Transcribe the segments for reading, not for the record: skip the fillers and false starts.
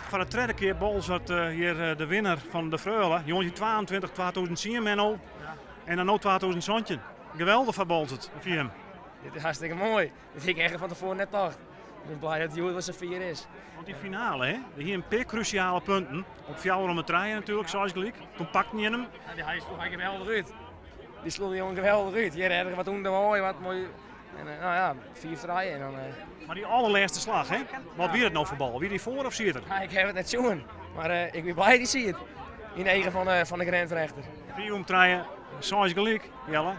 Voor de tweede keer Bolzert hier de winnaar van de Freule. Jongens 22, 2010 Menno. En dan ook 2017. Geweldig van Bolzert, of je hem. Dit is hartstikke mooi. Dit heb ik echt van tevoren net dacht. Ik ben blij dat Joel zijn 4 is. Want die finale, hè? Hier een paar cruciale punten. Op 403 natuurlijk, zoals gelijk. Toen pakte je hem. Ja, hij sloeg geweldig uit. Die sloeg die jongen geweldig uit. Hier had wat onder mooi, wat mooi. En nou ja, 4 draaien en dan... Maar die allerlaatste slag, hè? Wat wie het nou voor bal? Wie die voor of zit er? Ja, ik heb het net zien. Maar ik ben blij die zie het. In 9 van de grensrechter. 403, zoals gelijk, Jelle.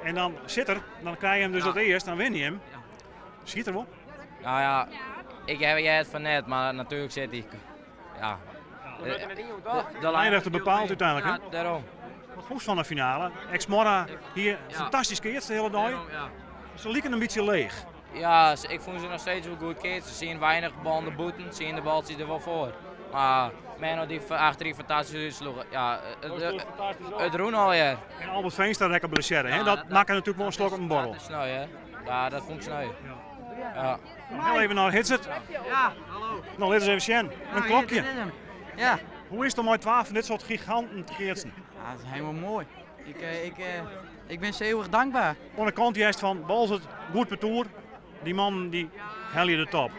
En dan zit er, dan krijg je hem dus dat eerst, dan win je hem. Schiet er wel. Nou ja, ik heb het van net, maar natuurlijk zit hij. Ja. De lijnrechter bepaalt uiteindelijk, hè? Ja, daarom. Wat vond je van de finale? Ex-Morra hier fantastisch keert de hele dag. Ja. Ze lieken een beetje leeg. Ja, ik vond ze nog steeds wel goed keert. Ze zien weinig bal in de boeten, zien de bal er wel voor. Maar Menno die achterin fantastisch uitsloeg. Ja, het roen alweer. En Albert Veenstra lekker blessure, hè? Dat maakt natuurlijk wel een slok op een borrel. Dat is snel, hè? Ja, dat vond ik snel. Ja. Heel even naar Hitset. Ja, hallo. Nou, dit is even Sjen. Een klokje. Ja. Hoe is het om uit 12 van dit soort giganten te keertsen? Ja, dat is helemaal mooi. Ik ben ze eeuwig dankbaar. Aan de kant juist van Bolzert, goed per toer. Die man die hel je de top.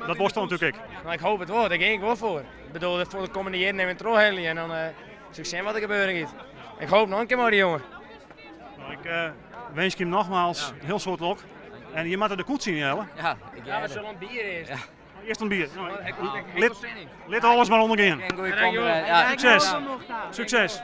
Dat was dan natuurlijk ik. Nou, ik hoop het wel, daar ging ik wel voor. Ik bedoel, voor de komende jaren nemen we het en dan succes wat er gebeuren gaat. Ik hoop nog een keer maar die jongen. Nou, ik wens je hem nogmaals heel soort lok. En je mag er de koets zien, Jelle. Ja, Ja, we zullen een bier eerst. Ja. Eerst een bier. Nou, lid alles maar onderin. Een goede kom. Succes. Succes.